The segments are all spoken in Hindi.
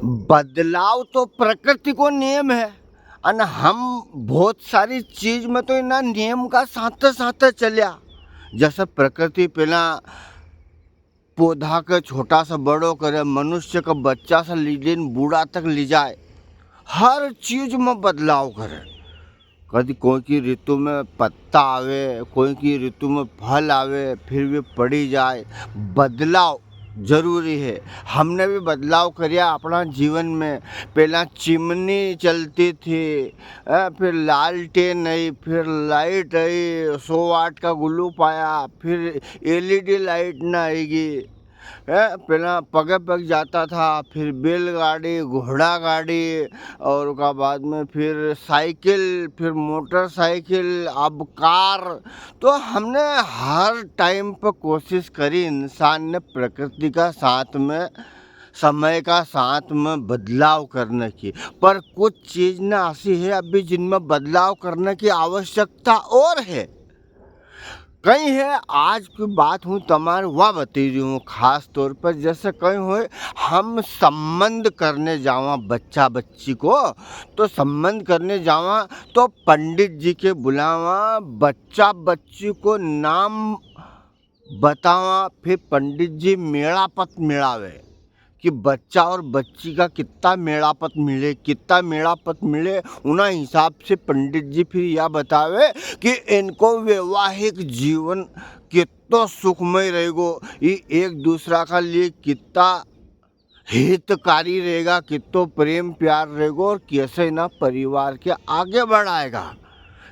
बदलाव तो प्रकृति को नियम है और हम बहुत सारी चीज में तो इना नियम का साथ साथ चलिया। जैसे प्रकृति पहला पौधा के छोटा सा बड़ो करे, मनुष्य का बच्चा से लीजिए बूढ़ा तक ले जाए, हर चीज में बदलाव करे। कभी कोई की ऋतु में पत्ता आवे, कोई की ऋतु में फल आवे, फिर भी पड़ी जाए। बदलाव जरूरी है। हमने भी बदलाव किया अपना जीवन में। पहला चिमनी चलती थी, फिर लालटेन आई, फिर लाइट आई, 100 वाट का गुल्लू आया, फिर एलईडी लाइट ना आएगी। पहला पगे पग जाता था, फिर बैलगाड़ी, घोड़ा गाड़ी, और उसका बाद में फिर साइकिल, फिर मोटरसाइकिल, अब कार। तो हमने हर टाइम पर कोशिश करी इंसान ने प्रकृति का साथ में, समय का साथ में बदलाव करने की। पर कुछ चीज़ ना ऐसी है अभी जिनमें बदलाव करने की आवश्यकता और है। कहीं है आज की बात हूँ तुम्हारे वह बता रही हूँ खास तौर पर। जैसे कहीं हो हम संबंध करने जावा बच्चा बच्ची को, तो संबंध करने जावा तो पंडित जी के बुलावा, बच्चा बच्ची को नाम बतावा, फिर पंडित जी मेड़ापत मिलावे कि बच्चा और बच्ची का कितना मेड़ापत मिले, कितना मेड़ापत मिले। उन हिसाब से पंडित जी फिर यह बतावे कि इनको वैवाहिक जीवन कितना सुखमय रहेगो, ये एक दूसरा का लिए कितना हितकारी रहेगा, कितना प्रेम प्यार रहेगा, और कैसे ना परिवार के आगे बढ़ाएगा,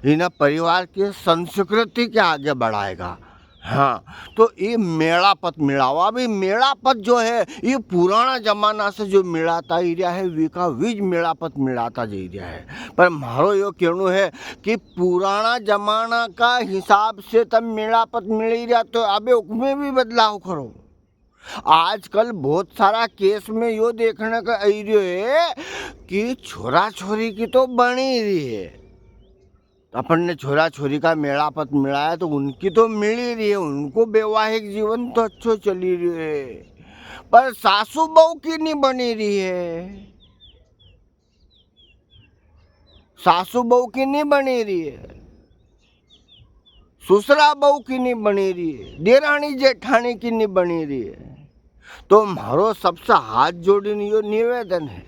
इन्हें परिवार की संस्कृति के आगे बढ़ाएगा। हाँ, तो ये मेड़ापत मिलावा। अभी मेड़ापत जो है ये पुराना जमाना से जो मिलाता ही रहा है, विका विज मेड़ापत मिलाता जा रहा है। पर मारो यो कहना है कि पुराना जमाना का हिसाब से तब मेड़ापत मिल ही रहा, तो अबे उसमें भी बदलाव करो। आजकल बहुत सारा केस में यो देखने का आई है कि छोरा छोरी की तो बनी रही है, अपन ने छोरा छोरी का मेड़ापत मिलाया तो उनकी तो मिल ही रही है, उनको वैवाहिक जीवन तो अच्छो चली रही है। पर सासू बहू की नहीं बनी रही है, सासू बहू की नहीं बनी रही है, ससुरा बहू की नहीं बनी रही है, देरानी जेठानी की नहीं बनी रही है। तो मारो सबसे हाथ जोड़ने यो निवेदन है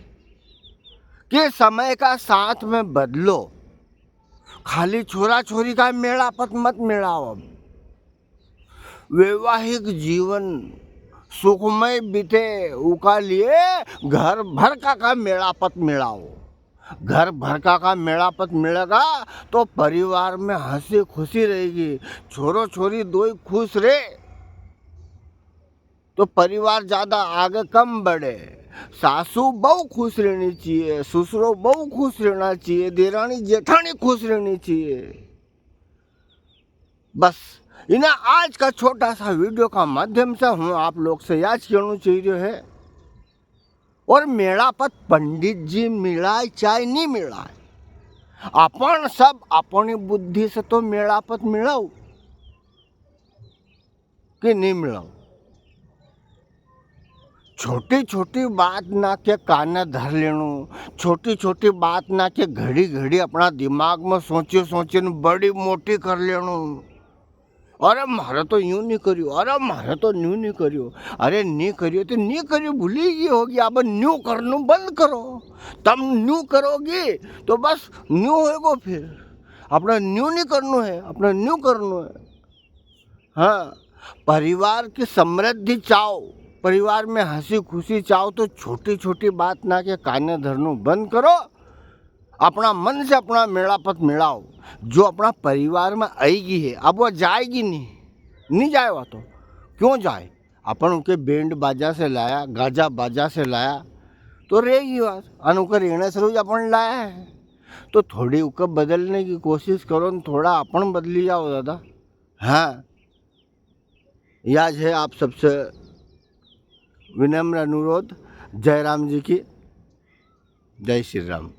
कि समय का साथ में बदलो, खाली छोरा छोरी का मेड़ापत मत मिलाओ। वैवाहिक जीवन सुखमय बीते उका लिए घर भर का मेड़ापत मिलाओ। घर भर का मेड़ापत मिलेगा तो परिवार में हंसी खुशी रहेगी। छोरो छोरी दो ही खुश रहे तो परिवार ज़्यादा आगे कम बढ़े। सासू बहू खुश रहनी चाहिए, ससुरो बहू खुश रहना चाहिए, देरानी जेठानी खुश रहनी चाहिए। बस इन्हें आज का छोटा सा वीडियो का माध्यम से हूँ आप लोग से याद कहना चाहिए है। और मेड़ापत पंडित जी मिलाए चाहे नहीं मिलाए, अपन सब अपनी बुद्धि से तो मेड़ापत मिलाओ कि नहीं मिलाओ। छोटी छोटी बात ना के कान धर लेनो, छोटी छोटी बात ना के घड़ी घड़ी अपना दिमाग में सोचे सोचे बड़ी मोटी कर लेनो। अरे मारे तो यूँ नहीं करियो, अरे मारे तो न्यू नहीं करियो। अरे नहीं करियो तो नहीं करियो, भूली गई होगी। अब न्यू करना बंद करो, तब न्यू करोगी तो बस न्यू होएगो। फिर अपना न्यू नहीं करना है, अपना न्यू करना है। हाँ, परिवार की समृद्धि चाहो, परिवार में हंसी खुशी चाहो तो छोटी छोटी बात ना के काने धरनो बंद करो। अपना मन से अपना मेड़ापत मिलाओ। जो अपना परिवार में आएगी है अब वह जाएगी नहीं जाएगा तो क्यों जाए। अपन उनके बैंड बाजा से लाया, गाजा बाजा से लाया तो रहेगी बात। उनका रहने से रोज अपन लाया है तो थोड़ी उनको बदलने की कोशिश करो, थोड़ा अपन बदली जाओ दादा। हाँ, याद है आप सबसे विनम्र अनुरोध। जय राम जी की जय श्री राम।